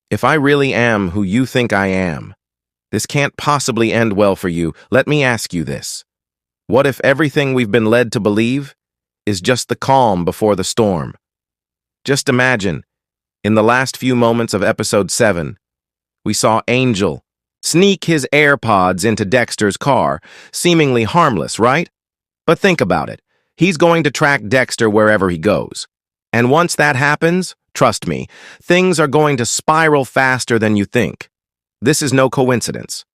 If I really am who you think I am, this can't possibly end well for you. Let me ask you this. What if everything we've been led to believe is just the calm before the storm? Just imagine, in the last few moments of episode 7, we saw Angel sneak his AirPods into Dexter's car, seemingly harmless, right? But think about it. He's going to track Dexter wherever he goes. And once that happens, trust me, things are going to spiral faster than you think. This is no coincidence.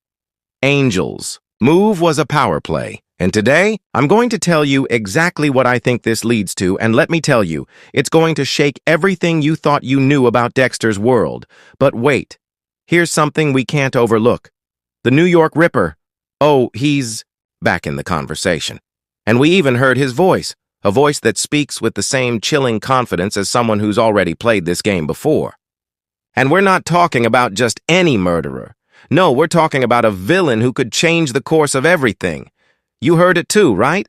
Angel's move was a power play. And today, I'm going to tell you exactly what I think this leads to, and let me tell you, it's going to shake everything you thought you knew about Dexter's world. But wait, here's something we can't overlook. The New York Ripper. Oh, he's back in the conversation. And we even heard his voice, a voice that speaks with the same chilling confidence as someone who's already played this game before. And we're not talking about just any murderer. No, we're talking about a villain who could change the course of everything. You heard it too, right?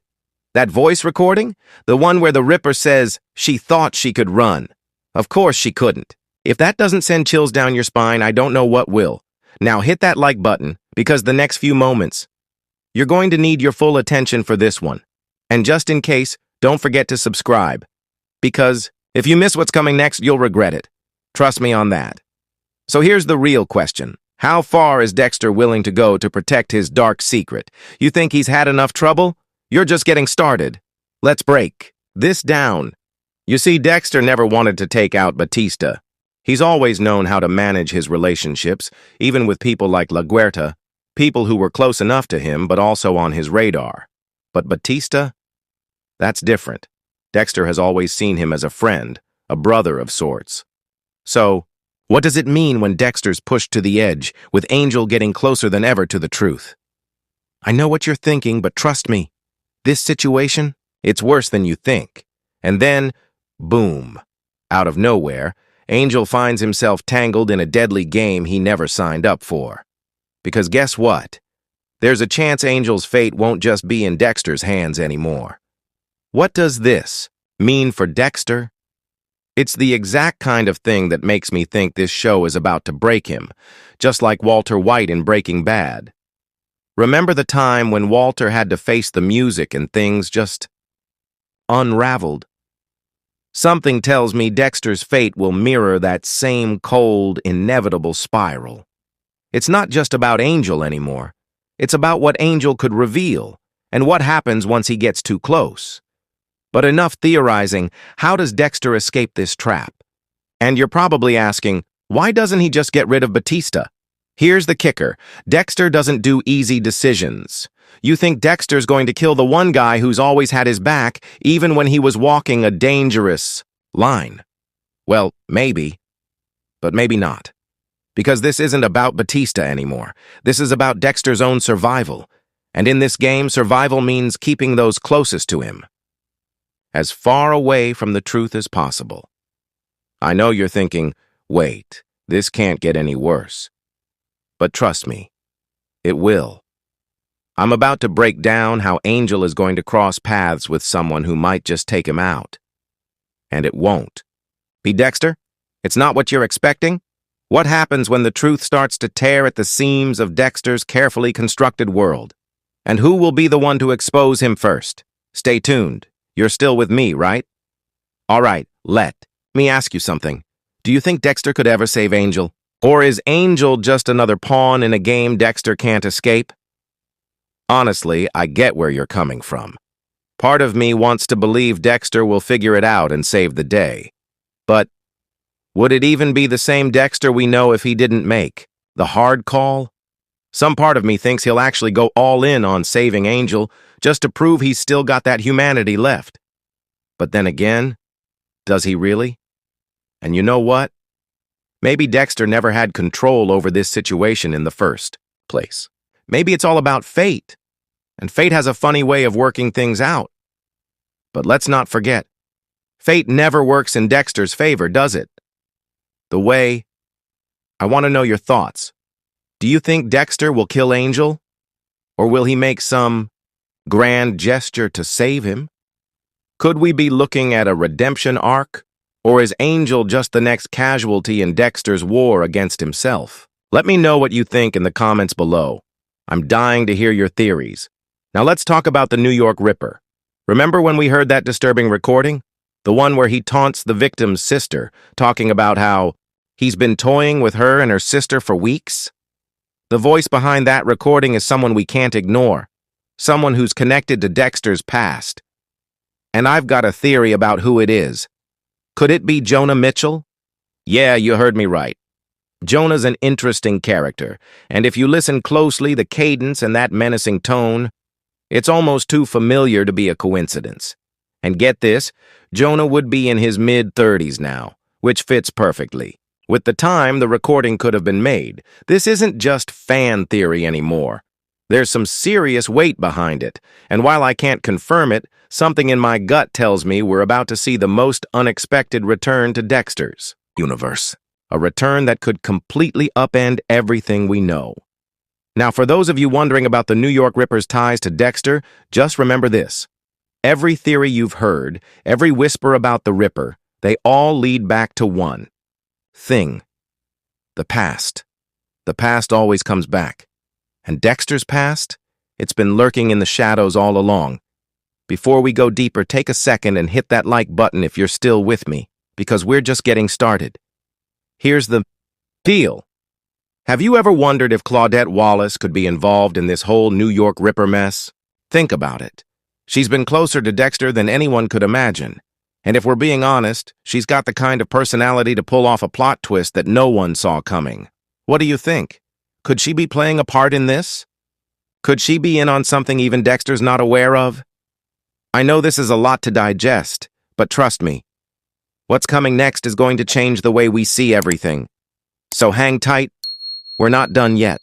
That voice recording? The one where the Ripper says she thought she could run. Of course she couldn't. If that doesn't send chills down your spine, I don't know what will. Now hit that like button, because the next few moments, you're going to need your full attention for this one. And just in case, don't forget to subscribe. Because if you miss what's coming next, you'll regret it. Trust me on that. So here's the real question. How far is Dexter willing to go to protect his dark secret? You think he's had enough trouble? You're just getting started. Let's break this down. You see, Dexter never wanted to take out Batista. He's always known how to manage his relationships, even with people like La Guerta, people who were close enough to him but also on his radar. But Batista? That's different. Dexter has always seen him as a friend, a brother of sorts. So, what does it mean when Dexter's pushed to the edge, with Angel getting closer than ever to the truth? I know what you're thinking, but trust me, this situation, it's worse than you think. And then, boom, out of nowhere, Angel finds himself tangled in a deadly game he never signed up for. Because guess what? There's a chance Angel's fate won't just be in Dexter's hands anymore. What does this mean for Dexter? It's the exact kind of thing that makes me think this show is about to break him, just like Walter White in Breaking Bad. Remember the time when Walter had to face the music and things just unraveled? Something tells me Dexter's fate will mirror that same cold, inevitable spiral. It's not just about Angel anymore. It's about what Angel could reveal and what happens once he gets too close. But enough theorizing. How does Dexter escape this trap? And you're probably asking, why doesn't he just get rid of Batista? Here's the kicker. Dexter doesn't do easy decisions. You think Dexter's going to kill the one guy who's always had his back, even when he was walking a dangerous line? Well, maybe, but maybe not. Because this isn't about Batista anymore. This is about Dexter's own survival. And in this game, survival means keeping those closest to him as far away from the truth as possible. I know you're thinking, wait, this can't get any worse. But trust me, it will. I'm about to break down how Angel is going to cross paths with someone who might just take him out. And it won't. Be Dexter? It's not what you're expecting? What happens when the truth starts to tear at the seams of Dexter's carefully constructed world? And who will be the one to expose him first? Stay tuned. You're still with me, right? All right, let me ask you something. Do you think Dexter could ever save Angel? Or is Angel just another pawn in a game Dexter can't escape? Honestly, I get where you're coming from. Part of me wants to believe Dexter will figure it out and save the day. But would it even be the same Dexter we know if he didn't make the hard call? Some part of me thinks he'll actually go all in on saving Angel just to prove he's still got that humanity left. But then again, does he really? And you know what? Maybe Dexter never had control over this situation in the first place. Maybe it's all about fate, and fate has a funny way of working things out. But let's not forget, fate never works in Dexter's favor, does it? I want to know your thoughts. Do you think Dexter will kill Angel? Or will he make some grand gesture to save him? Could we be looking at a redemption arc? Or is Angel just the next casualty in Dexter's war against himself? Let me know what you think in the comments below. I'm dying to hear your theories. Now let's talk about the New York Ripper. Remember when we heard that disturbing recording? The one where he taunts the victim's sister, talking about how he's been toying with her and her sister for weeks? The voice behind that recording is someone we can't ignore, someone who's connected to Dexter's past. And I've got a theory about who it is. Could it be Jonah Mitchell? Yeah, you heard me right. Jonah's an interesting character, and if you listen closely, the cadence and that menacing tone, it's almost too familiar to be a coincidence. And get this, Jonah would be in his mid-30s now, which fits perfectly. With the time the recording could have been made, this isn't just fan theory anymore. There's some serious weight behind it, and while I can't confirm it, something in my gut tells me we're about to see the most unexpected return to Dexter's universe. A return that could completely upend everything we know. Now, for those of you wondering about the New York Ripper's ties to Dexter, just remember this. Every theory you've heard, every whisper about the Ripper, they all lead back to one thing. The past. The past always comes back. And Dexter's past? It's been lurking in the shadows all along. Before we go deeper, take a second and hit that like button if you're still with me, because we're just getting started. Here's the deal. Have you ever wondered if Claudette Wallace could be involved in this whole New York Ripper mess? Think about it. She's been closer to Dexter than anyone could imagine. And if we're being honest, she's got the kind of personality to pull off a plot twist that no one saw coming. What do you think? Could she be playing a part in this? Could she be in on something even Dexter's not aware of? I know this is a lot to digest, but trust me, what's coming next is going to change the way we see everything. So hang tight, we're not done yet.